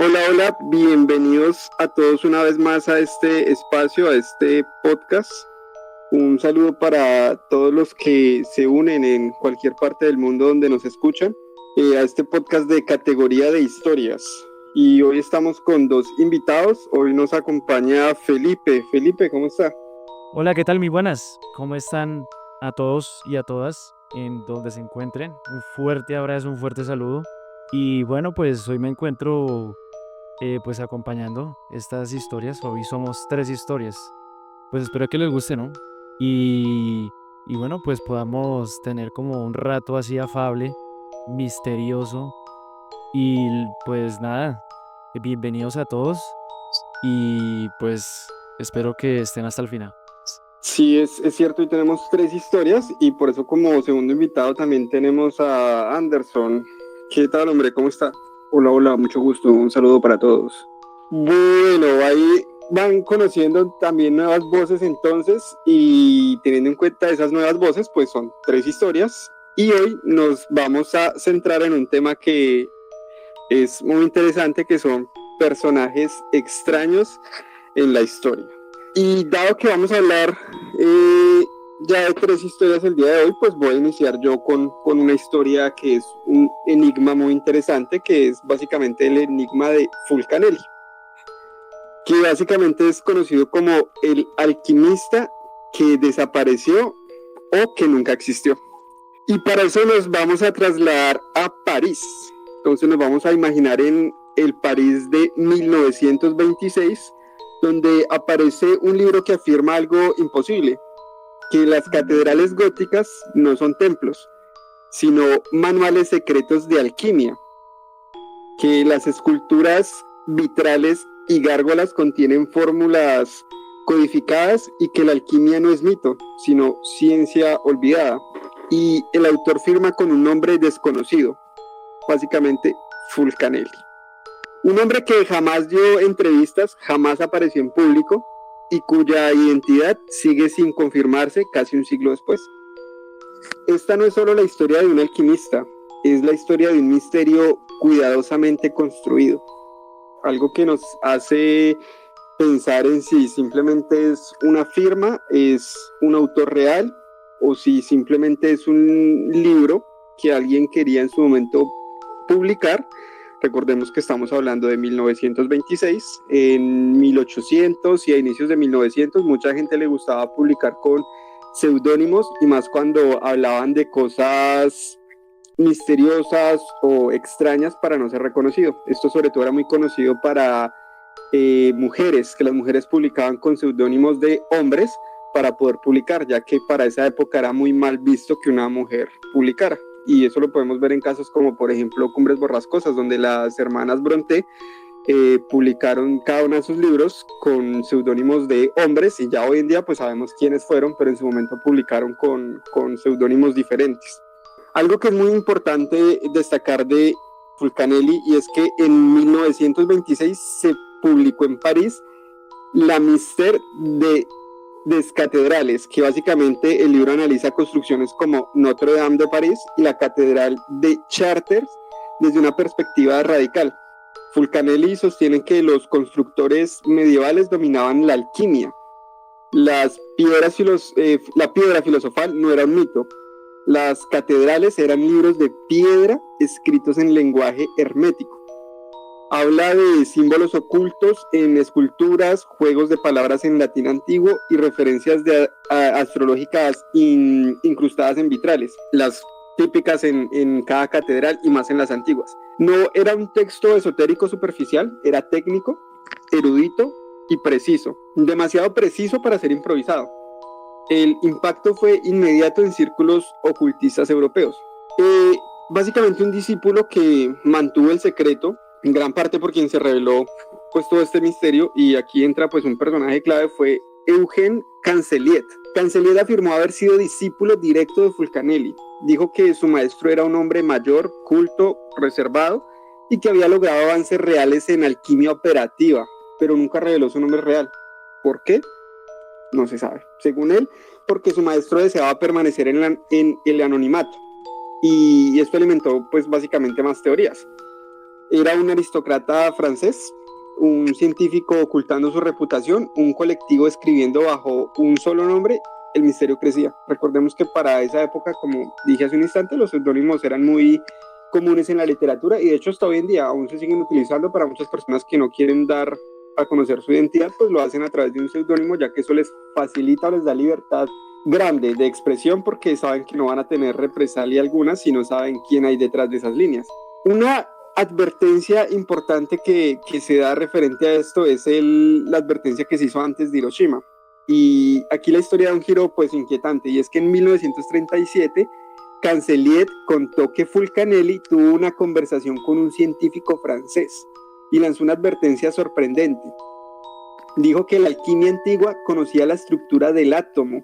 Hola, hola, bienvenidos a todos una vez más a este espacio, a este podcast. Un saludo para todos los que se unen en cualquier parte del mundo donde nos escuchan, a este podcast de categoría de historias. Y hoy estamos con dos invitados. Hoy nos acompaña Felipe. Felipe, ¿cómo está? Hola, ¿qué tal? Muy buenas. ¿Cómo están a todos y a todas en donde se encuentren? Un fuerte abrazo, un fuerte saludo. Y bueno, pues hoy me encuentro pues acompañando estas historias. Hoy somos tres historias. Pues espero que les guste, ¿no? Y, y bueno, pues podamos tener como un rato así afable, misterioso. Y pues nada, bienvenidos a todos y pues espero que estén hasta el final. Sí, es cierto, y tenemos tres historias y por eso como segundo invitado también tenemos a Anderson. ¿Qué tal, hombre? ¿Cómo está? Hola, hola, mucho gusto. Un saludo para todos. Bueno, ahí van conociendo también nuevas voces entonces y teniendo en cuenta esas nuevas voces, pues son tres historias y hoy nos vamos a centrar en un tema que es muy interesante, que son personajes extraños en la historia. Y dado que vamos a hablar ya de tres historias el día de hoy, pues voy a iniciar yo con una historia que es un enigma muy interesante, que es básicamente el enigma de Fulcanelli, que básicamente es conocido como el alquimista que desapareció o que nunca existió. Y para eso nos vamos a trasladar a París. Entonces nos vamos a imaginar en el París de 1926, donde aparece un libro que afirma algo imposible, que las catedrales góticas no son templos, sino manuales secretos de alquimia, que las esculturas vitrales y gárgolas contienen fórmulas codificadas y que la alquimia no es mito, sino ciencia olvidada. Y el autor firma con un nombre desconocido, básicamente Fulcanelli. Un hombre que jamás dio entrevistas, jamás apareció en público y cuya identidad sigue sin confirmarse casi un siglo después. Esta no es solo la historia de un alquimista, es la historia de un misterio cuidadosamente construido, algo que nos hace pensar en si simplemente es una firma, es un autor real o si simplemente es un libro que alguien quería en su momento publicar. Recordemos que estamos hablando de 1926, en 1800 y a inicios de 1900 mucha gente le gustaba publicar con seudónimos y más cuando hablaban de cosas misteriosas o extrañas para no ser reconocido. Esto sobre todo era muy conocido para mujeres, que las mujeres publicaban con seudónimos de hombres para poder publicar, ya que para esa época era muy mal visto que una mujer publicara. Y eso lo podemos ver en casos como, por ejemplo, Cumbres Borrascosas, donde las hermanas Bronte publicaron cada uno de sus libros con seudónimos de hombres y ya hoy en día pues sabemos quiénes fueron, pero en su momento publicaron con seudónimos diferentes. Algo que es muy importante destacar de Fulcanelli y es que en 1926 se publicó en París La Mister de Descatedrales, que básicamente el libro analiza construcciones como Notre Dame de París y la Catedral de Chartres desde una perspectiva radical. Fulcanelli sostiene que los constructores medievales dominaban la alquimia. La piedra filosofal no era un mito. Las catedrales eran libros de piedra escritos en lenguaje hermético. Habla de símbolos ocultos en esculturas, juegos de palabras en latín antiguo y referencias astrológicas incrustadas en vitrales, las típicas en cada catedral y más en las antiguas. No era un texto esotérico superficial, era técnico, erudito y preciso, demasiado preciso para ser improvisado. El impacto fue inmediato en círculos ocultistas europeos. Eh, Básicamente un discípulo que mantuvo el secreto, en gran parte por quien se reveló pues todo este misterio, y aquí entra pues un personaje clave, fue Eugène Canceliet. Canceliet afirmó haber sido discípulo directo de Fulcanelli. Dijo que su maestro era un hombre mayor, culto, reservado, y que había logrado avances reales en alquimia operativa, pero nunca reveló su nombre real. ¿Por qué? No se sabe. Según él, porque su maestro deseaba permanecer en el anonimato. Y esto alimentó, pues, básicamente más teorías. Era un aristócrata francés, un científico ocultando su reputación, un colectivo escribiendo bajo un solo nombre. El misterio crecía. Recordemos que para esa época, como dije hace un instante, los seudónimos eran muy comunes en la literatura y de hecho hasta hoy en día aún se siguen utilizando para muchas personas que no quieren dar a conocer su identidad, pues lo hacen a través de un seudónimo, ya que eso les facilita o les da libertad grande de expresión porque saben que no van a tener represalia alguna si no saben quién hay detrás de esas líneas. Una advertencia importante que se da referente a esto es la advertencia que se hizo antes de Hiroshima. Y aquí la historia da un giro pues inquietante, y es que en 1937 Canceliet contó que Fulcanelli tuvo una conversación con un científico francés y lanzó una advertencia sorprendente. Dijo que la alquimia antigua conocía la estructura del átomo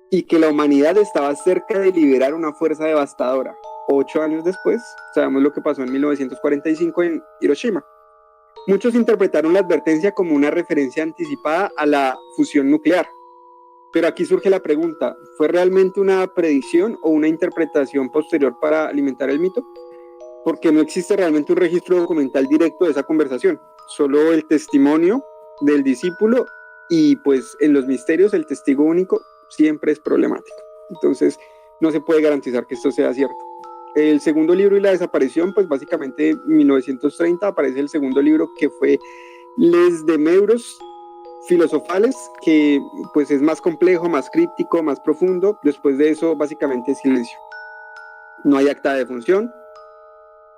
y que la humanidad estaba cerca de liberar una fuerza devastadora. 8 años después, sabemos lo que pasó en 1945 en Hiroshima. Muchos interpretaron la advertencia como una referencia anticipada a la fusión nuclear. Pero aquí surge la pregunta, ¿fue realmente una predicción o una interpretación posterior para alimentar el mito? Porque no existe realmente un registro documental directo de esa conversación, solo el testimonio del discípulo, y pues en los misterios el testigo único siempre es problemático. Entonces no se puede garantizar que esto sea cierto. El segundo libro y la desaparición, pues básicamente en 1930 aparece el segundo libro, que fue Les Demeures filosofales, que pues es más complejo, más críptico, más profundo. Después de eso básicamente silencio. No hay acta de defunción,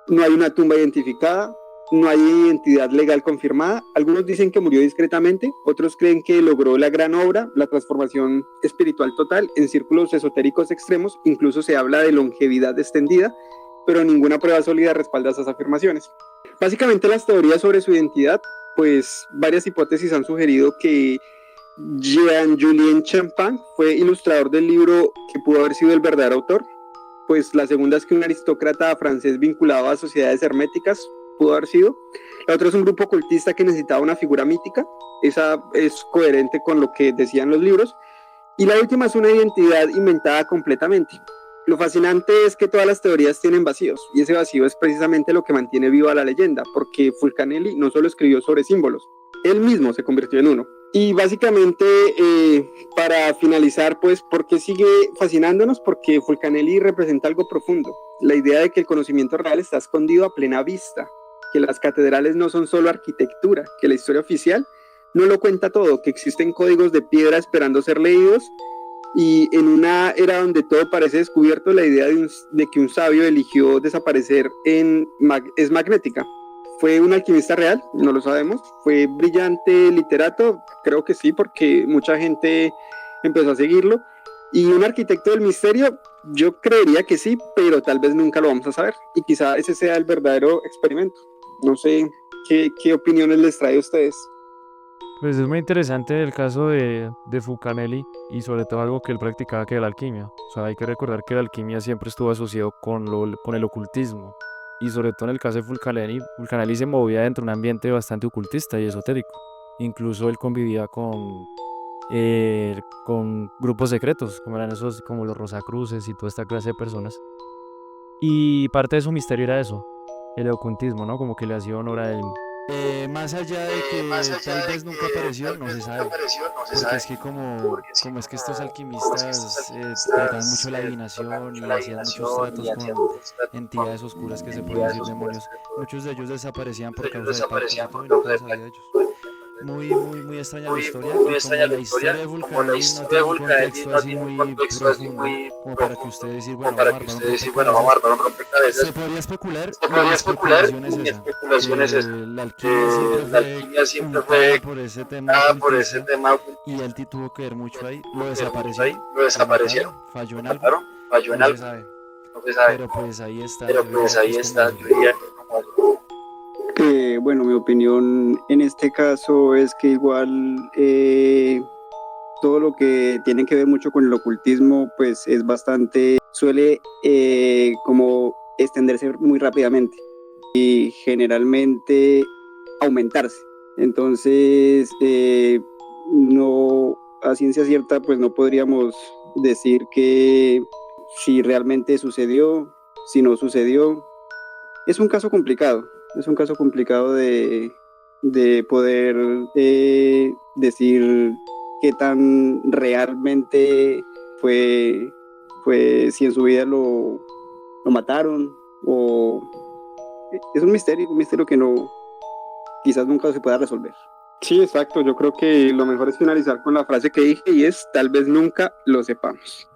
no hay una tumba identificada, no hay identidad legal confirmada. Algunos dicen que murió discretamente, otros creen que logró la gran obra, la transformación espiritual total. En círculos esotéricos extremos incluso se habla de longevidad extendida, pero ninguna prueba sólida respalda esas afirmaciones. Básicamente las teorías sobre su identidad, pues varias hipótesis han sugerido que Jean-Julien Champagne fue ilustrador del libro que pudo haber sido el verdadero autor. Pues la segunda es que un aristócrata francés vinculado a sociedades herméticas pudo haber sido. La otra es un grupo ocultista que necesitaba una figura mítica. Esa es coherente con lo que decían los libros. Y la última es una identidad inventada completamente. Lo fascinante es que todas las teorías tienen vacíos, y ese vacío es precisamente lo que mantiene viva la leyenda, porque Fulcanelli no solo escribió sobre símbolos, él mismo se convirtió en uno. Y básicamente, para finalizar, pues, ¿por qué sigue fascinándonos? Porque Fulcanelli representa algo profundo, la idea de que el conocimiento real está escondido a plena vista, que las catedrales no son solo arquitectura, que la historia oficial no lo cuenta todo, que existen códigos de piedra esperando ser leídos. Y en una era donde todo parece descubierto, la idea de que un sabio eligió desaparecer es magnética. ¿Fue un alquimista real? No lo sabemos. ¿Fue brillante literato? Creo que sí, porque mucha gente empezó a seguirlo. ¿Y un arquitecto del misterio? Yo creería que sí, pero tal vez nunca lo vamos a saber. Y quizá ese sea el verdadero experimento. No sé qué opiniones les trae a ustedes. Pues es muy interesante el caso de Fulcanelli y sobre todo algo que él practicaba, que era la alquimia. O sea, hay que recordar que la alquimia siempre estuvo asociado con el ocultismo. Y sobre todo en el caso de Fulcanelli se movía dentro de un ambiente bastante ocultista y esotérico. Incluso él convivía con grupos secretos, como eran esos, como los Rosacruces y toda esta clase de personas. Y parte de su misterio era eso, el ocultismo, ¿no? Como que le hacía honor a él. Más allá de que tal vez nunca apareció, no se sabe. Porque es que como es que estos alquimistas trataban mucho la adivinación y hacían muchos tratos con entidades oscuras que se pueden decir demonios, muchos de ellos desaparecían por causa de pactos y todo y nunca se sabía de ellos. Muy, muy, muy extraña la historia, y como la historia de Vulcanelli no tiene un contexto así muy profundo como para que usted decir, bueno, vamos a armar un rompecabezas, se podría especular, y mi especulación es esa, que la alquimia siempre fue por ese tema ocultismo, y él tuvo que ver mucho ahí, lo desaparecieron, falló en algo, no se sabe, pero pues ahí está, yo diría que es como algo. Bueno, mi opinión en este caso es que igual todo lo que tiene que ver mucho con el ocultismo, pues es bastante, suele como extenderse muy rápidamente y generalmente aumentarse. Entonces, no, a ciencia cierta, pues no podríamos decir que si realmente sucedió, si no sucedió. Es un caso complicado. Es un caso complicado de poder decir qué tan realmente fue si en su vida lo mataron, o es un misterio que no, quizás nunca se pueda resolver. Sí, exacto. Yo creo que lo mejor es finalizar con la frase que dije y es: tal vez nunca lo sepamos.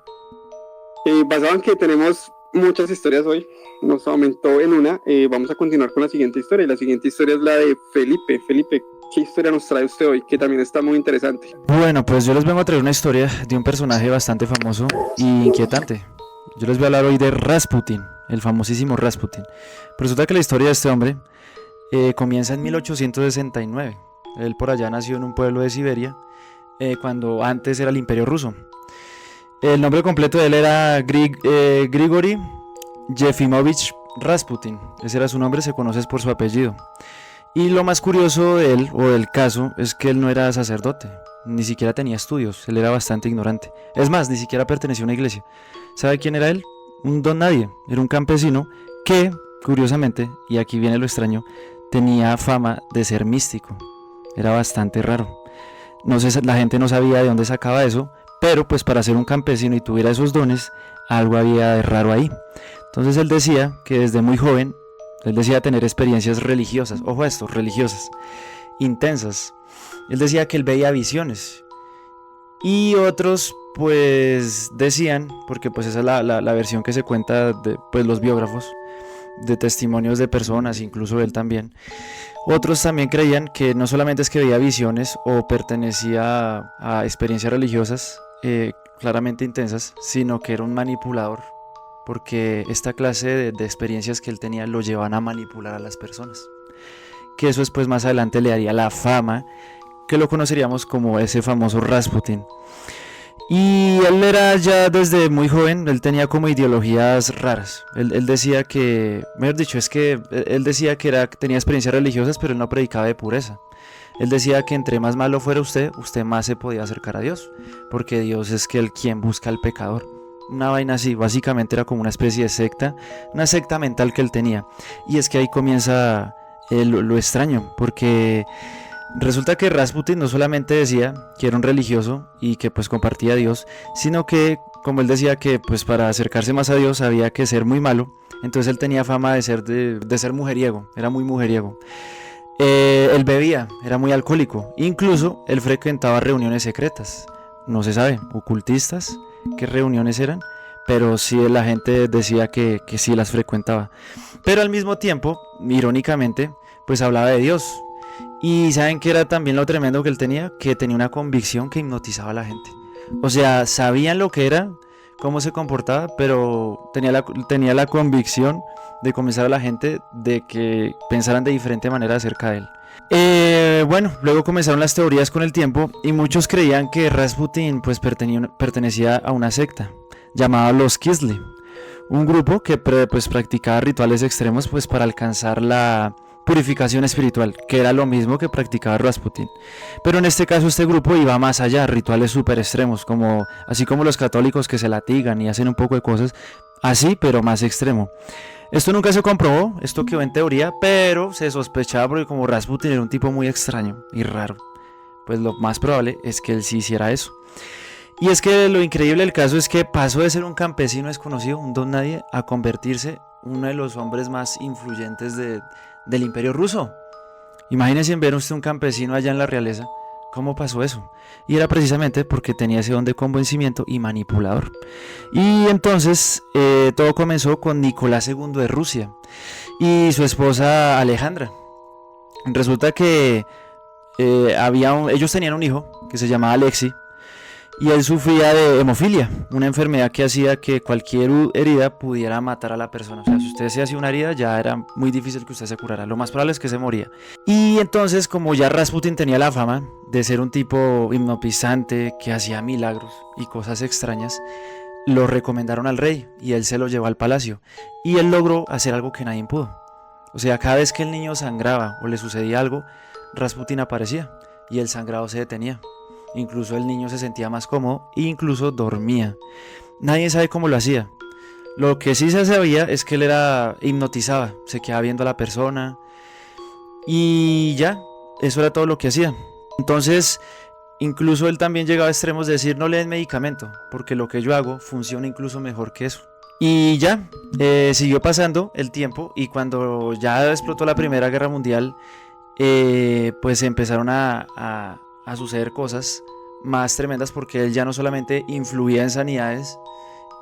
Basado en que tenemos muchas historias hoy, nos aumentó en una, vamos a continuar con la siguiente historia. Y la siguiente historia es la de Felipe. Felipe, ¿qué historia nos trae usted hoy? Que también está muy interesante. Bueno, pues yo les vengo a traer una historia de un personaje bastante famoso e inquietante. Yo les voy a hablar hoy de Rasputin, el famosísimo Rasputin. Pero resulta que la historia de este hombre comienza en 1869. Él por allá nació en un pueblo de Siberia, cuando antes era el Imperio Ruso. El nombre completo de él era Grigori Yefimovich Rasputin. Ese era su nombre, se conoce por su apellido. Y lo más curioso de él, o del caso, es que él no era sacerdote, ni siquiera tenía estudios, él era bastante ignorante. Es más, ni siquiera pertenecía a una iglesia. ¿Sabe quién era él? Un don nadie, era un campesino que, curiosamente, y aquí viene lo extraño, tenía fama de ser místico. Era bastante raro. No sé, la gente no sabía de dónde sacaba eso, pero pues para ser un campesino y tuviera esos dones, algo había de raro ahí. Entonces él decía que desde muy joven, él decía tener experiencias religiosas, ojo a esto, religiosas, intensas. Él decía que él veía visiones. Y otros pues decían, porque pues esa es la versión que se cuenta de pues, los biógrafos, de testimonios de personas, incluso él también. Otros también creían que no solamente es que veía visiones o pertenecía a experiencias religiosas claramente intensas, sino que era un manipulador, porque esta clase de experiencias que él tenía lo llevaban a manipular a las personas. Que eso después más adelante le daría la fama que lo conoceríamos como ese famoso Rasputin. Y él era ya desde muy joven, él tenía como ideologías raras. Él decía que, mejor dicho, es que él decía que tenía experiencias religiosas, pero él no predicaba de pureza. Él decía que entre más malo fuera usted más se podía acercar a Dios, porque Dios es quien busca al pecador. Una vaina así, básicamente era como una especie de secta, una secta mental que él tenía. Y es que ahí comienza lo extraño, porque resulta que Rasputin no solamente decía que era un religioso y que pues compartía a Dios, sino que, como él decía que pues para acercarse más a Dios había que ser muy malo. Entonces él tenía fama de ser mujeriego, era muy mujeriego. Él bebía, era muy alcohólico, incluso él frecuentaba reuniones secretas, no se sabe, ocultistas, qué reuniones eran, pero sí la gente decía que sí las frecuentaba. Pero al mismo tiempo, irónicamente, pues hablaba de Dios. Y ¿saben qué era también lo tremendo que él tenía? Que tenía una convicción que hipnotizaba a la gente. O sea, sabían lo que era, cómo se comportaba, pero tenía la convicción de convencer a la gente de que pensaran de diferente manera acerca de él. Bueno, luego comenzaron las teorías con el tiempo y muchos creían que Rasputin pues pertenecía a una secta llamada los Kisly, un grupo que pues practicaba rituales extremos pues para alcanzar la purificación espiritual, que era lo mismo que practicaba Rasputin. Pero en este caso este grupo iba más allá, rituales súper extremos, así como los católicos que se latigan y hacen un poco de cosas así, pero más extremo. Esto nunca se comprobó, esto quedó en teoría, pero se sospechaba porque como Rasputin era un tipo muy extraño y raro, pues lo más probable es que él sí hiciera eso. Y es que lo increíble del caso es que pasó de ser un campesino desconocido, un don nadie, a convertirse en uno de los hombres más influyentes del Imperio Ruso. Imagínense ver usted un campesino allá en la realeza. ¿Cómo pasó eso? Y era precisamente porque tenía ese don de convencimiento y manipulador. Y entonces todo comenzó con Nicolás II de Rusia y su esposa Alejandra. Resulta que ellos tenían un hijo que se llamaba Alexei. Y él sufría de hemofilia, una enfermedad que hacía que cualquier herida pudiera matar a la persona. O sea, si usted se hacía una herida, ya era muy difícil que usted se curara. Lo más probable es que se moría. Y entonces, como ya Rasputin tenía la fama de ser un tipo hipnotizante que hacía milagros y cosas extrañas, lo recomendaron al rey y él se lo llevó al palacio. Y él logró hacer algo que nadie pudo. O sea, cada vez que el niño sangraba o le sucedía algo, Rasputin aparecía y el sangrado se detenía. Incluso el niño se sentía más cómodo e incluso dormía. Nadie sabe cómo lo hacía. Lo que sí se sabía es que él hipnotizaba, se quedaba viendo a la persona Y ya, eso era todo lo que hacía. Entonces, incluso él también llegaba a extremos de decir no le den medicamento, porque lo que yo hago funciona incluso mejor que eso. Y ya, siguió pasando el tiempo y cuando ya explotó la Primera Guerra Mundial, pues empezaron a suceder cosas más tremendas porque él ya no solamente influía en sanidades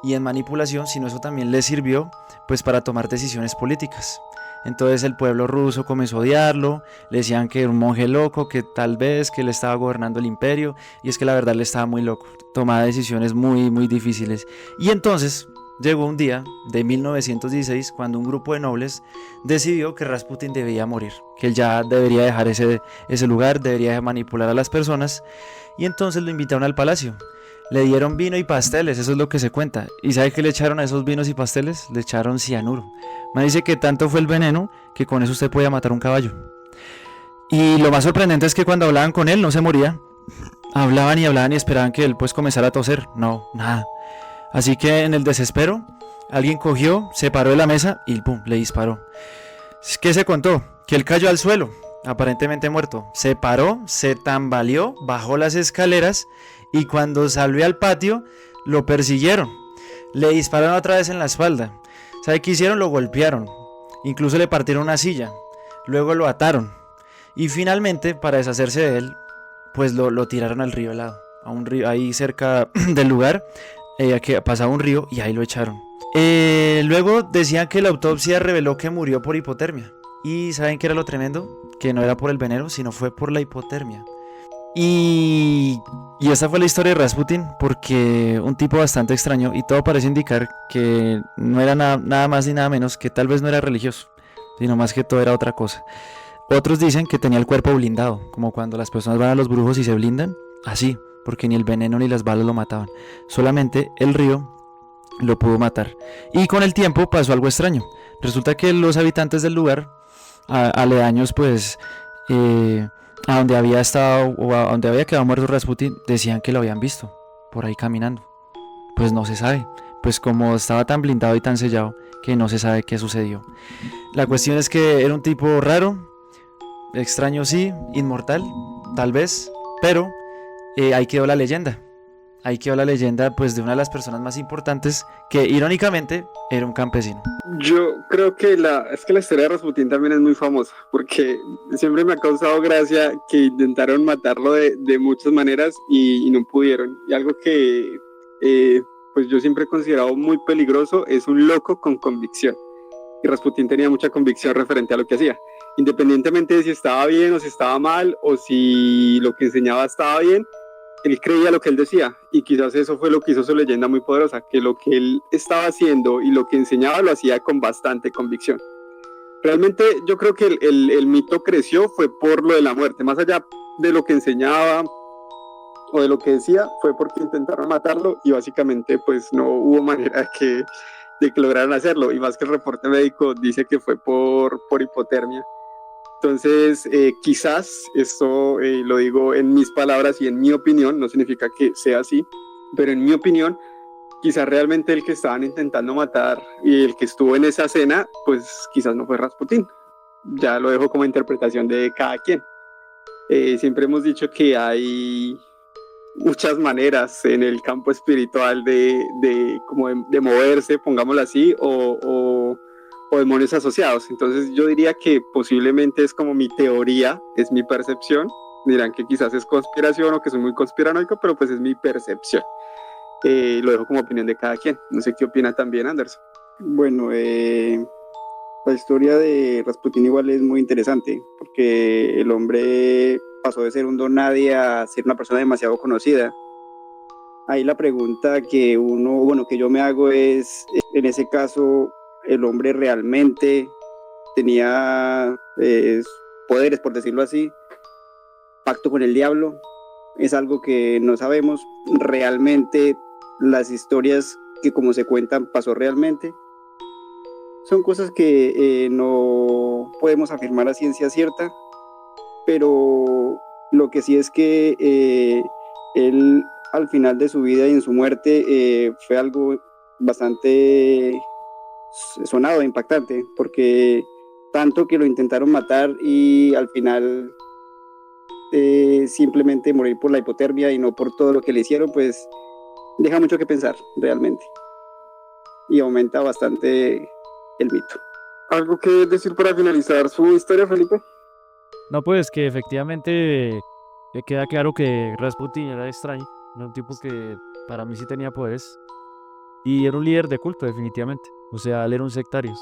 y en manipulación, sino eso también le sirvió pues para tomar decisiones políticas. Entonces el pueblo ruso comenzó a odiarlo, le decían que era un monje loco, que tal vez que él estaba gobernando el imperio, y es que la verdad él estaba muy loco, tomaba decisiones muy muy difíciles. Y entonces llegó un día de 1916 cuando un grupo de nobles decidió que Rasputin debía morir, que él ya debería dejar ese lugar, debería manipular a las personas, y entonces lo invitaron al palacio. Le dieron vino y pasteles, eso es lo que se cuenta. ¿Y sabe qué le echaron a esos vinos y pasteles? Le echaron cianuro. Me dice que tanto fue el veneno que con eso usted podía matar un caballo. Y lo más sorprendente es que cuando hablaban con él no se moría. Hablaban y esperaban que él pues comenzara a toser. No, nada. Así que en el desespero, alguien cogió, se paró de la mesa y pum, le disparó. ¿Qué se contó? Que él cayó al suelo, aparentemente muerto. Se paró, se tambaleó, bajó las escaleras y cuando salió al patio lo persiguieron. Le dispararon otra vez en la espalda. ¿Sabe qué hicieron? Lo golpearon. Incluso le partieron una silla. Luego lo ataron. Y finalmente, para deshacerse de él, pues lo tiraron al río helado. A un río ahí cerca del lugar. Que pasaba un río y ahí lo echaron. Luego decían que la autopsia reveló que murió por hipotermia. ¿Y saben qué era lo tremendo? Que no era por el veneno, sino fue por la hipotermia. Y esta fue la historia de Rasputin, porque un tipo bastante extraño y todo parece indicar que no era nada más ni nada menos que tal vez no era religioso, sino más que todo era otra cosa. Otros dicen que tenía el cuerpo blindado, como cuando las personas van a los brujos y se blindan, así, porque ni el veneno ni las balas lo mataban, solamente el río lo pudo matar. Y con el tiempo pasó algo extraño. Resulta que los habitantes del lugar, aledaños pues a donde había estado o a donde había quedado muerto Rasputin, decían que lo habían visto por ahí caminando. Pues no se sabe, pues como estaba tan blindado y tan sellado que no se sabe qué sucedió. La cuestión es que era un tipo raro, extraño sí, inmortal, tal vez, pero ahí quedó la leyenda. Ahí quedó la leyenda pues de una de las personas más importantes que irónicamente era un campesino. Yo creo que es que la historia de Rasputín también es muy famosa, porque siempre me ha causado gracia que intentaron matarlo de muchas maneras y no pudieron. Y algo que pues yo siempre he considerado muy peligroso es un loco con convicción. Y Rasputín tenía mucha convicción referente a lo que hacía. Independientemente de si estaba bien o si estaba mal, o si lo que enseñaba estaba bien, él creía lo que él decía, y quizás eso fue lo que hizo su leyenda muy poderosa, que lo que él estaba haciendo y lo que enseñaba lo hacía con bastante convicción. Realmente yo creo que el mito creció fue por lo de la muerte, más allá de lo que enseñaba o de lo que decía, fue porque intentaron matarlo y básicamente pues no hubo manera de que lograran hacerlo, y más que el reporte médico dice que fue por hipotermia. Entonces, quizás esto lo digo en mis palabras y en mi opinión, no significa que sea así, pero en mi opinión, quizás realmente el que estaban intentando matar y el que estuvo en esa cena, pues quizás no fue Rasputín. Ya lo dejo como interpretación de cada quien. Siempre hemos dicho que hay muchas maneras en el campo espiritual de moverse, pongámoslo así, o demonios asociados. Entonces yo diría que posiblemente es como mi teoría, es mi percepción. Dirán que quizás es conspiración o que soy muy conspiranoico, pero pues es mi percepción. Lo dejo como opinión de cada quien. No sé qué opina también Anderson. Bueno, la historia de Rasputín igual es muy interesante, porque el hombre pasó de ser un don nadie a ser una persona demasiado conocida. Ahí la pregunta que que yo me hago es, en ese caso, ¿el hombre realmente tenía poderes, por decirlo así, pacto con el diablo? Es algo que no sabemos. Realmente las historias que como se cuentan pasó realmente. Son cosas que no podemos afirmar a ciencia cierta, pero lo que sí es que él al final de su vida y en su muerte fue algo bastante sonado e impactante, porque tanto que lo intentaron matar y al final simplemente morir por la hipotermia y no por todo lo que le hicieron, pues deja mucho que pensar realmente y aumenta bastante el mito. ¿Algo que decir para finalizar su historia, Felipe? No, pues que efectivamente queda claro que Rasputin era extraño, era un tipo que para mí sí tenía poderes y era un líder de culto definitivamente, o sea, él era un sectario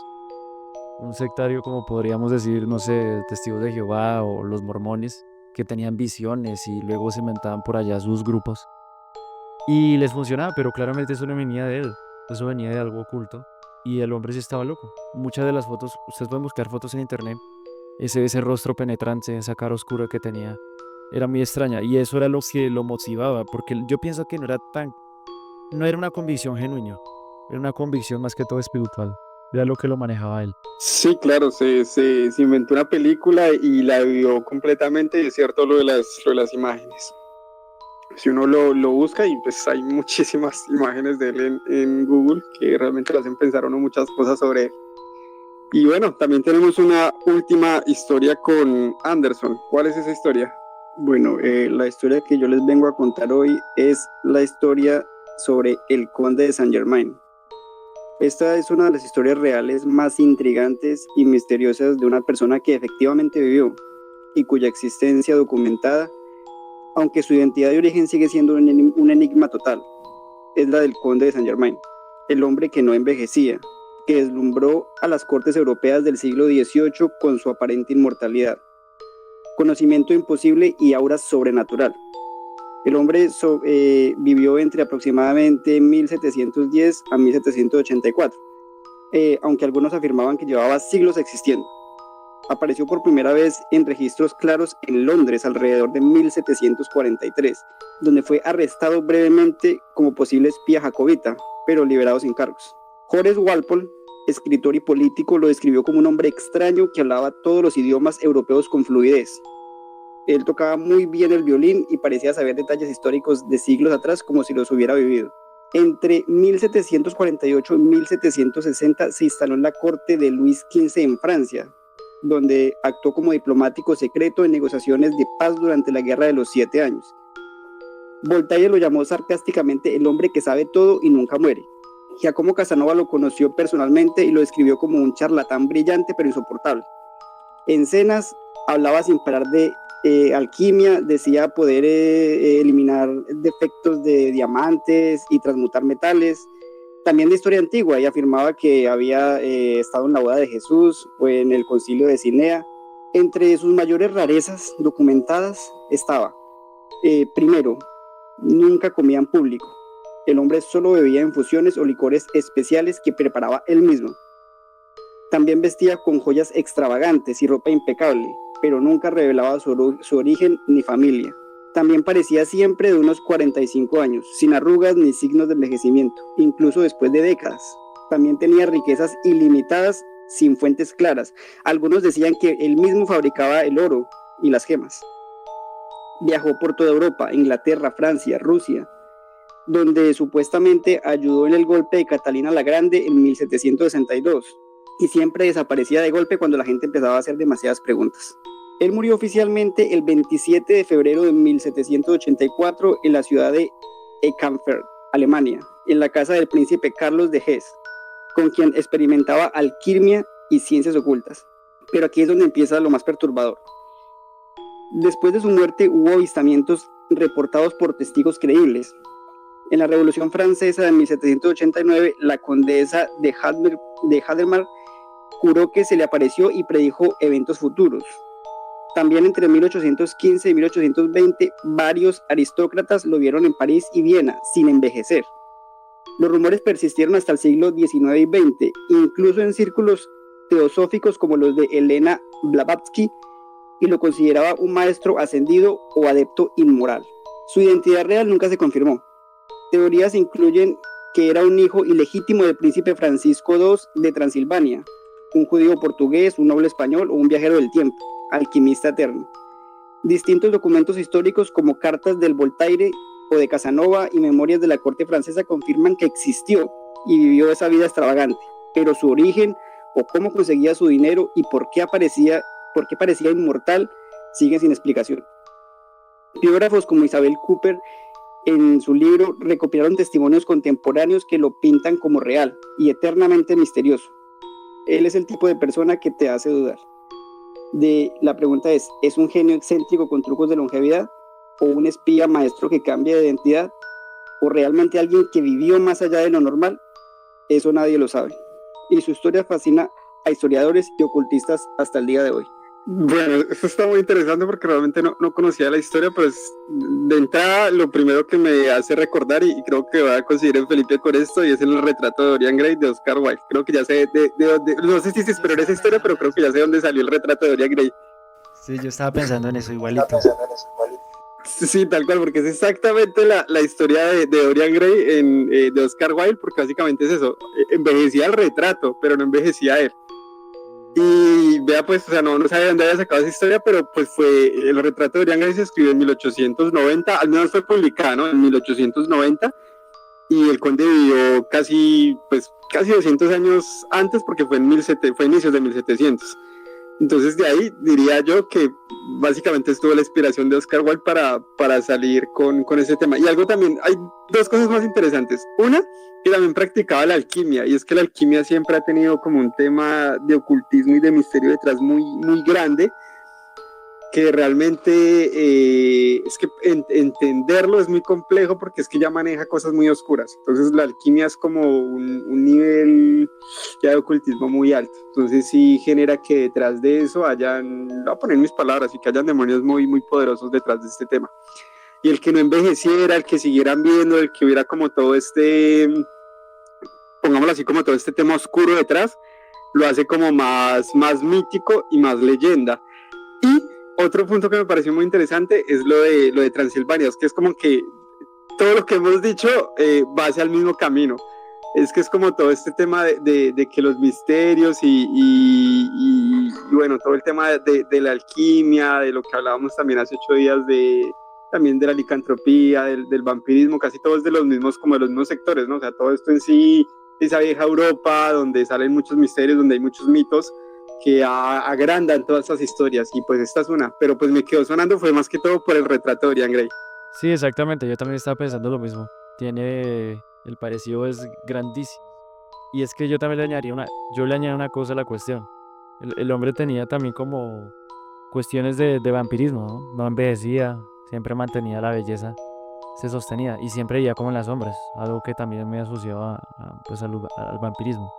como podríamos decir, no sé, testigos de Jehová o los mormones que tenían visiones y luego se inventaban por allá sus grupos y les funcionaba, pero claramente eso no venía de él, eso venía de algo oculto y el hombre sí estaba loco. Muchas de las fotos, ustedes pueden buscar fotos en internet, ese rostro penetrante, esa cara oscura que tenía, era muy extraña y eso era lo que lo motivaba, porque yo pienso que no era una convicción genuina, era una convicción más que todo espiritual, era lo que lo manejaba él. Sí, claro, se inventó una película y la vivió completamente, y es cierto lo de las imágenes. Si uno lo busca, y pues hay muchísimas imágenes de él en Google que realmente le hacen pensar a uno muchas cosas sobre él. Y bueno, también tenemos una última historia con Anderson. ¿Cuál es esa historia? Bueno, la historia que yo les vengo a contar hoy es la historia sobre el conde de Saint Germain. Esta es una de las historias reales más intrigantes y misteriosas de una persona que efectivamente vivió y cuya existencia documentada, aunque su identidad de origen sigue siendo un enigma total, es la del conde de Saint Germain, el hombre que no envejecía, que deslumbró a las cortes europeas del siglo XVIII con su aparente inmortalidad, conocimiento imposible y aura sobrenatural. El hombre vivió entre aproximadamente 1710 a 1784, aunque algunos afirmaban que llevaba siglos existiendo. Apareció por primera vez en registros claros en Londres alrededor de 1743, donde fue arrestado brevemente como posible espía jacobita, pero liberado sin cargos. Horace Walpole, escritor y político, lo describió como un hombre extraño que hablaba todos los idiomas europeos con fluidez. Él tocaba muy bien el violín y parecía saber detalles históricos de siglos atrás como si los hubiera vivido. Entre 1748 y 1760 se instaló en la corte de Luis XV en Francia, donde actuó como diplomático secreto en negociaciones de paz durante la Guerra de los 7 años. Voltaire lo llamó sarcásticamente el hombre que sabe todo y nunca muere. Giacomo Casanova lo conoció personalmente y lo describió como un charlatán brillante pero insoportable. En cenas hablaba sin parar de alquimia, decía poder eliminar defectos de diamantes y transmutar metales, también de historia antigua, y afirmaba que había estado en la boda de Jesús o en el concilio de Cinea. Entre sus mayores rarezas documentadas estaba, primero, nunca comía en público. El hombre solo bebía infusiones o licores especiales que preparaba él mismo. También vestía con joyas extravagantes y ropa impecable, pero nunca revelaba su origen ni familia. También parecía siempre de unos 45 años, sin arrugas ni signos de envejecimiento, incluso después de décadas. También tenía riquezas ilimitadas, sin fuentes claras. Algunos decían que él mismo fabricaba el oro y las gemas. Viajó por toda Europa, Inglaterra, Francia, Rusia, donde supuestamente ayudó en el golpe de Catalina la Grande en 1762, y siempre desaparecía de golpe cuando la gente empezaba a hacer demasiadas preguntas. Él murió oficialmente el 27 de febrero de 1784 en la ciudad de Eckernförde, Alemania, en la casa del príncipe Carlos de Hesse, con quien experimentaba alquimia y ciencias ocultas. Pero aquí es donde empieza lo más perturbador. Después de su muerte hubo avistamientos reportados por testigos creíbles. En la Revolución Francesa de 1789, la condesa de Hadamar juró que se le apareció y predijo eventos futuros. También entre 1815 y 1820, varios aristócratas lo vieron en París y Viena, sin envejecer. Los rumores persistieron hasta el siglo XIX y XX, incluso en círculos teosóficos como los de Elena Blavatsky, y lo consideraba un maestro ascendido o adepto inmoral. Su identidad real nunca se confirmó. Teorías incluyen que era un hijo ilegítimo del príncipe Francisco II de Transilvania, un judío portugués, un noble español o un viajero del tiempo, alquimista eterno. Distintos documentos históricos como cartas del Voltaire o de Casanova y memorias de la corte francesa confirman que existió y vivió esa vida extravagante, pero su origen o cómo conseguía su dinero y por qué parecía inmortal siguen sin explicación. Biógrafos como Isabel Cooper en su libro recopilaron testimonios contemporáneos que lo pintan como real y eternamente misterioso. Él es el tipo de persona que te hace dudar. La pregunta ¿es un genio excéntrico con trucos de longevidad? ¿O un espía maestro que cambia de identidad? ¿O realmente alguien que vivió más allá de lo normal? Eso nadie lo sabe. Y su historia fascina a historiadores y ocultistas hasta el día de hoy. Bueno, eso está muy interesante porque realmente no conocía la historia, pero de entrada lo primero que me hace recordar, y creo que voy a coincidir en Felipe con esto, y es el retrato de Dorian Gray de Oscar Wilde. Creo que ya sé de dónde, no sé si se esperó esa historia, pero creo que ya sé dónde salió el retrato de Dorian Gray. Sí, yo estaba pensando en eso igualito. Sí, tal cual, porque es exactamente la historia de Dorian Gray de Oscar Wilde, porque básicamente es eso, envejecía el retrato, pero no envejecía él. Y vea, pues, o sea, no sabía dónde había sacado esa historia, pero pues el retrato de Dorian Gray se escribió en 1890, al menos fue publicado, ¿no? En 1890, y el conde vivió casi 200 años antes, porque fue inicios de 1700. Entonces de ahí diría yo que básicamente estuvo la inspiración de Oscar Wilde para salir con ese tema. Y algo también, hay dos cosas más interesantes. Una, que también practicaba la alquimia, y es que la alquimia siempre ha tenido como un tema de ocultismo y de misterio detrás muy, muy grande, que realmente es que entenderlo es muy complejo porque es que ya maneja cosas muy oscuras. Entonces la alquimia es como un nivel ya de ocultismo muy alto. Entonces sí genera que detrás de eso voy a poner mis palabras, y que hayan demonios muy, muy poderosos detrás de este tema. Y el que no envejeciera, el que siguieran viendo, el que hubiera como todo pongámoslo así, como todo este tema oscuro detrás, lo hace como más mítico y más leyenda. Y otro punto que me pareció muy interesante es lo de Transilvania, es que es como que todo lo que hemos dicho va hacia el mismo camino. Es que es como todo este tema de que los misterios y bueno, todo el tema de la alquimia, de lo que hablábamos también hace 8 días, también de la licantropía, del vampirismo, casi todos de los mismos sectores, ¿no? O sea, todo esto en sí, esa vieja Europa donde salen muchos misterios, donde hay muchos mitos que agrandan todas esas historias, y pues esta es una, pero pues me quedó sonando fue más que todo por el retrato de Dorian Gray. Sí, exactamente, yo también estaba pensando lo mismo. El parecido es grandísimo. Y es que yo también yo le añadiría una cosa a la cuestión. El hombre tenía también como cuestiones de vampirismo, ¿no? No envejecía, siempre mantenía la belleza, se sostenía y siempre vivía como en las sombras, algo que también me asoció pues al vampirismo.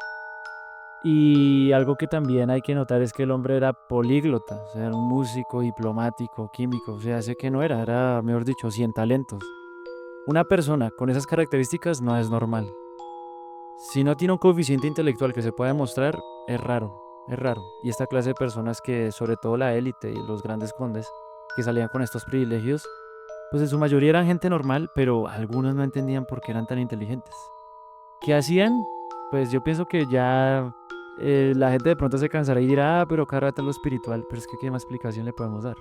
Y algo que también hay que notar es que el hombre era políglota, o sea, era un músico, diplomático, químico, o sea, sé que no era, mejor dicho, 100 talentos. Una persona con esas características no es normal. Si no tiene un coeficiente intelectual que se pueda demostrar, es raro, es raro. Y esta clase de personas que, sobre todo la élite y los grandes condes, que salían con estos privilegios, pues en su mayoría eran gente normal, pero algunos no entendían por qué eran tan inteligentes. ¿Qué hacían? Pues yo pienso que ya la gente de pronto se cansará y dirá, pero cárgate lo espiritual, pero es que ¿qué más explicación le podemos dar?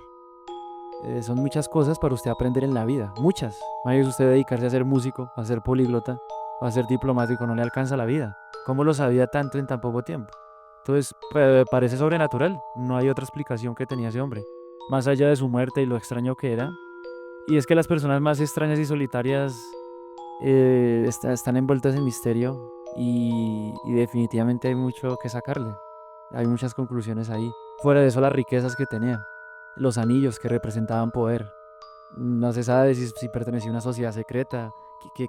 Son muchas cosas para usted aprender en la vida, muchas. Imagínese usted dedicarse a ser músico, a ser políglota, a ser diplomático, no le alcanza la vida. ¿Cómo lo sabía tanto en tan poco tiempo? Entonces, parece sobrenatural, no hay otra explicación que tenía ese hombre, más allá de su muerte y lo extraño que era. Y es que las personas más extrañas y solitarias están envueltas en misterio y definitivamente hay mucho que sacarle. Hay muchas conclusiones ahí. Fuera de eso, las riquezas que tenía, los anillos que representaban poder. No se sabe si pertenecía a una sociedad secreta,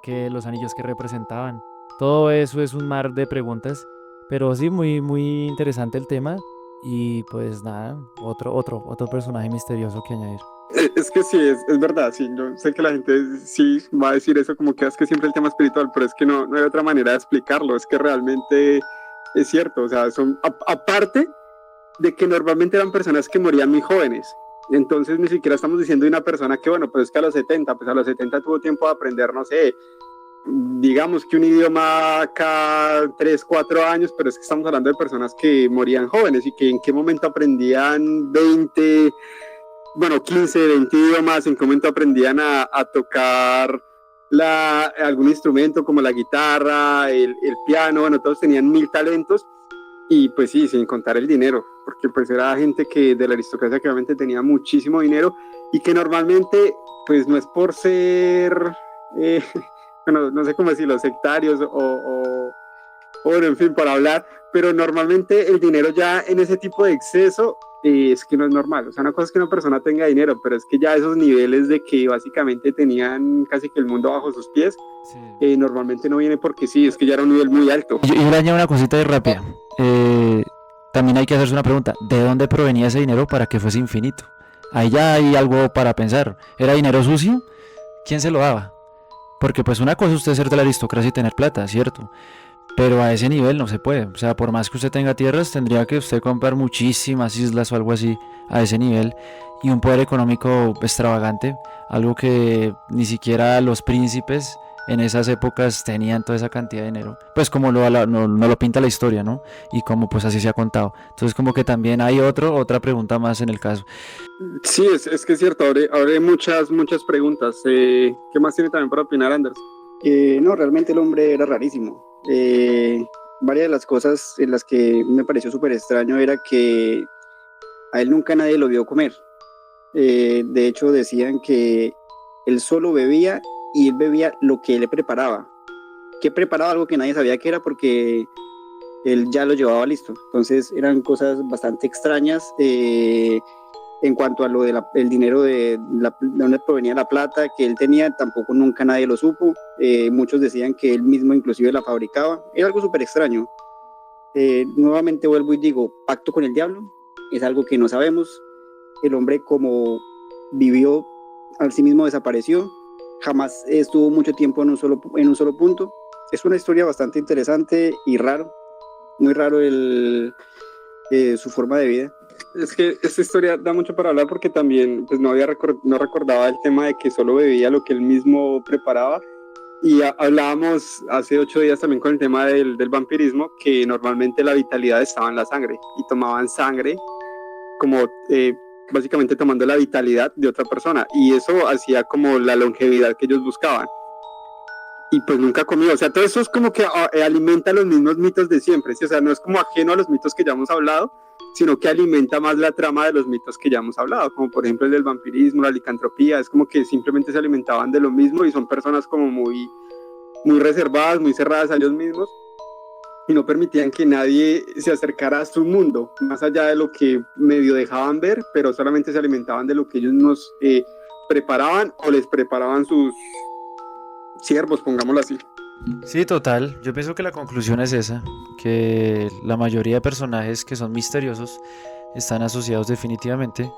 que los anillos que representaban. Todo eso es un mar de preguntas, pero sí, muy, muy interesante el tema. Y pues nada, otro personaje misterioso que añadir. Es que sí, es verdad, sí, yo sé que la gente sí va a decir eso como que es que siempre el tema espiritual, pero es que no hay otra manera de explicarlo, es que realmente es cierto, o sea, aparte de que normalmente eran personas que morían muy jóvenes, entonces ni siquiera estamos diciendo de una persona que, bueno, pues es que a los 70 tuvo tiempo de aprender, no sé, digamos que un idioma cada 3, 4 años, pero es que estamos hablando de personas que morían jóvenes y que en qué momento aprendían 15, 20 idiomas, en qué momento aprendían a tocar algún instrumento como la guitarra, el piano, bueno, todos tenían 1000 talentos, Y pues sí, sin contar el dinero, porque pues era gente que de la aristocracia que obviamente tenía muchísimo dinero y que normalmente pues no es por ser, eh, bueno, no sé cómo decirlo, sectarios o bueno, en fin, para hablar, pero normalmente el dinero ya en ese tipo de exceso es que no es normal. O sea, una cosa es que una persona tenga dinero, pero es que ya esos niveles de que básicamente tenían casi que el mundo bajo sus pies, Sí. normalmente no viene porque sí, es que ya era un nivel muy alto. Yo le añado una cosita de rápida. También hay que hacerse una pregunta. ¿De dónde provenía ese dinero para que fuese infinito? Ahí ya hay algo para pensar. ¿Era dinero sucio? ¿Quién se lo daba? Porque pues una cosa es usted ser de la aristocracia y tener plata, ¿cierto? Pero a ese nivel no se puede. O sea, por más que usted tenga tierras, tendría que usted comprar muchísimas islas o algo así a ese nivel. Y un poder económico extravagante. Algo que ni siquiera los príncipes en esas épocas tenían toda esa cantidad de dinero. Pues como no lo pinta la historia, ¿no? Y como pues así se ha contado. Entonces como que también hay otra pregunta más en el caso. Sí, es que es cierto, abre muchas preguntas. ¿Qué más tiene también para opinar, Anders? No, realmente el hombre era rarísimo. Varias de las cosas en las que me pareció súper extraño era que a él nunca nadie lo vio comer. De hecho, decían que él solo bebía y él bebía lo que él le preparaba. Que preparaba algo que nadie sabía que era porque él ya lo llevaba listo. Entonces eran cosas bastante extrañas. En cuanto a lo del dinero de dónde provenía la plata que él tenía, tampoco nunca nadie lo supo. Muchos decían que él mismo inclusive la fabricaba. Era algo súper extraño. Nuevamente vuelvo y digo, pacto con el diablo, es algo que no sabemos. El hombre como vivió, al sí mismo desapareció, jamás estuvo mucho tiempo en un solo punto. Es una historia bastante interesante y raro, muy raro su forma de vida. Es que esta historia da mucho para hablar porque también pues no recordaba el tema de que solo bebía lo que él mismo preparaba. Y hablábamos hace 8 días también con el tema del vampirismo, que normalmente la vitalidad estaba en la sangre y tomaban sangre como básicamente tomando la vitalidad de otra persona y eso hacía como la longevidad que ellos buscaban. Y pues nunca comió, o sea, todo eso es como que alimenta los mismos mitos de siempre, ¿sí? O sea, no es como ajeno a los mitos que ya hemos hablado, sino que alimenta más la trama de los mitos que ya hemos hablado, como por ejemplo el del vampirismo, la licantropía, es como que simplemente se alimentaban de lo mismo y son personas como muy reservadas, muy cerradas a ellos mismos y no permitían que nadie se acercara a su mundo, más allá de lo que medio dejaban ver, pero solamente se alimentaban de lo que ellos nos preparaban o les preparaban sus siervos, pongámoslo así. Sí, total. Yo pienso que la conclusión es esa, que la mayoría de personajes que son misteriosos están asociados definitivamente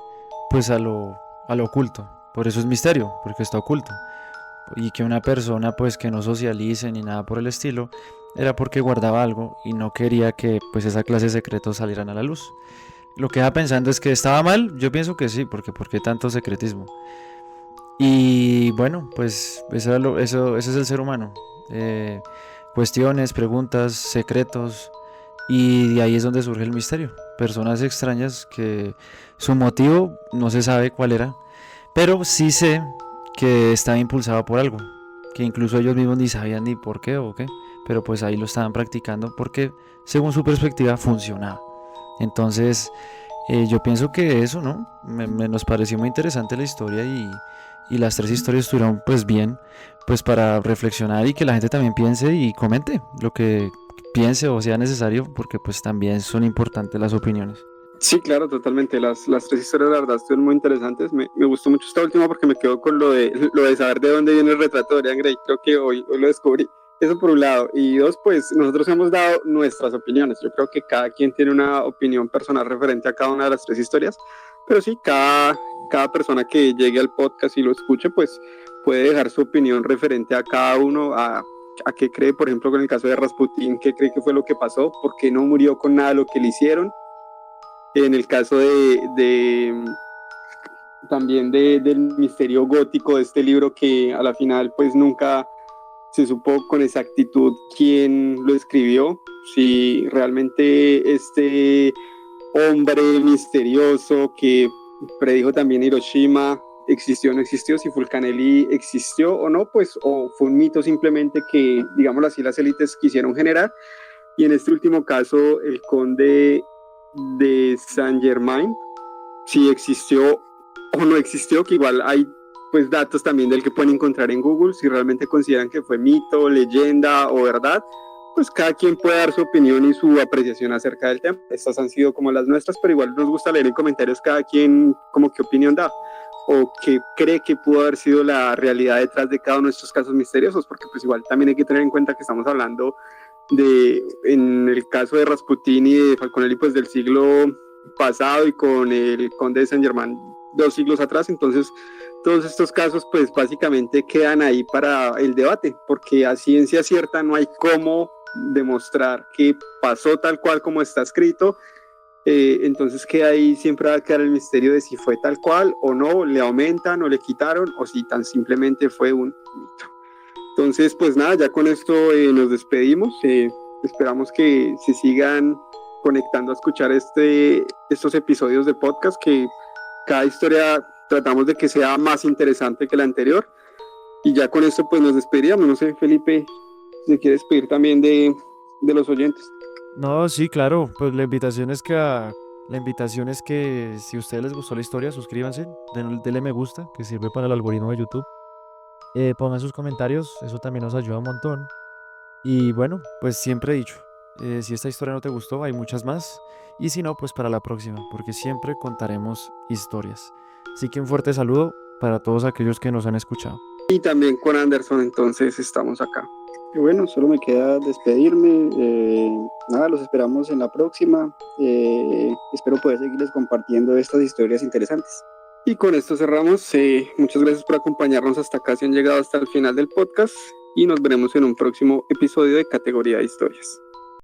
pues a lo oculto. Por eso es misterio, porque está oculto. Y que una persona pues que no socialice ni nada por el estilo era porque guardaba algo y no quería que pues esa clase de secretos salieran a la luz. Lo que estaba pensando es que estaba mal, yo pienso que sí, porque ¿por qué tanto secretismo? Y bueno, pues ese es el ser humano. Eh, Cuestiones, preguntas, secretos, y de ahí es donde surge el misterio. Personas extrañas que su motivo no se sabe cuál era, pero sí sé que estaba impulsado por algo, que incluso ellos mismos ni sabían ni por qué o qué, pero pues ahí lo estaban practicando porque según su perspectiva funcionaba. Entonces yo pienso que eso, ¿no? Nos pareció muy interesante la historia y las tres historias estuvieron pues bien, pues para reflexionar y que la gente también piense y comente lo que piense o sea necesario, porque pues también son importantes las opiniones. Sí, claro, totalmente. Las tres historias, la verdad, estuvieron muy interesantes. Me gustó mucho esta última porque me quedo con lo de saber de dónde viene el retrato de Dorian Gray. Creo que hoy lo descubrí. Eso por un lado. Y dos, pues nosotros hemos dado nuestras opiniones. Yo creo que cada quien tiene una opinión personal referente a cada una de las tres historias. Pero sí, cada persona que llegue al podcast y lo escuche, pues puede dejar su opinión referente a cada uno, a qué cree, por ejemplo, con el caso de Rasputín, qué cree que fue lo que pasó, por qué no murió con nada de lo que le hicieron. En el caso también del misterio gótico de este libro que a la final pues nunca se supo con exactitud quién lo escribió, si realmente este hombre misterioso que predijo también Hiroshima existió o no existió, si Fulcanelli existió o no, pues o fue un mito simplemente que, digámoslo así, las élites quisieron generar. y en este último caso el conde de Saint Germain, si existió o no existió, que igual hay pues datos también del que pueden encontrar en Google, si realmente consideran que fue mito, leyenda o verdad, pues cada quien puede dar su opinión y su apreciación acerca del tema. Estas han sido como las nuestras, pero igual nos gusta leer en comentarios cada quien como qué opinión da o qué cree que pudo haber sido la realidad detrás de cada uno de estos casos misteriosos, porque pues igual también hay que tener en cuenta que estamos hablando de, en el caso de Rasputín y de Falconelli, pues del siglo pasado, y con el conde de Saint Germain 2 siglos atrás. Entonces todos estos casos pues básicamente quedan ahí para el debate, porque a ciencia cierta no hay cómo demostrar que pasó tal cual como está escrito. Entonces queda ahí, siempre va a quedar el misterio de si fue tal cual o no, le aumentan o le quitaron, o si tan simplemente fue un mito. Entonces pues nada, ya con esto nos despedimos. Esperamos que se sigan conectando a escuchar estos episodios de podcast, que cada historia tratamos de que sea más interesante que la anterior. Y ya con esto pues nos despediríamos. No sé, Felipe, si quieres despedir también de los oyentes. No, sí, claro, pues la invitación es que si a ustedes les gustó la historia, suscríbanse, denle me gusta, que sirve para el algoritmo de YouTube. Pongan sus comentarios, eso también nos ayuda un montón. Y bueno, pues siempre he dicho, si esta historia no te gustó, hay muchas más. Y si no, pues para la próxima, porque siempre contaremos historias. Así que un fuerte saludo para todos aquellos que nos han escuchado. Y también con Anderson, entonces estamos acá. Y bueno, solo me queda despedirme. Nada, los esperamos en la próxima. Espero poder seguirles compartiendo estas historias interesantes. Y con esto cerramos. Muchas gracias por acompañarnos hasta acá, si han llegado hasta el final del podcast, y nos veremos en un próximo episodio de Categoría de Historias.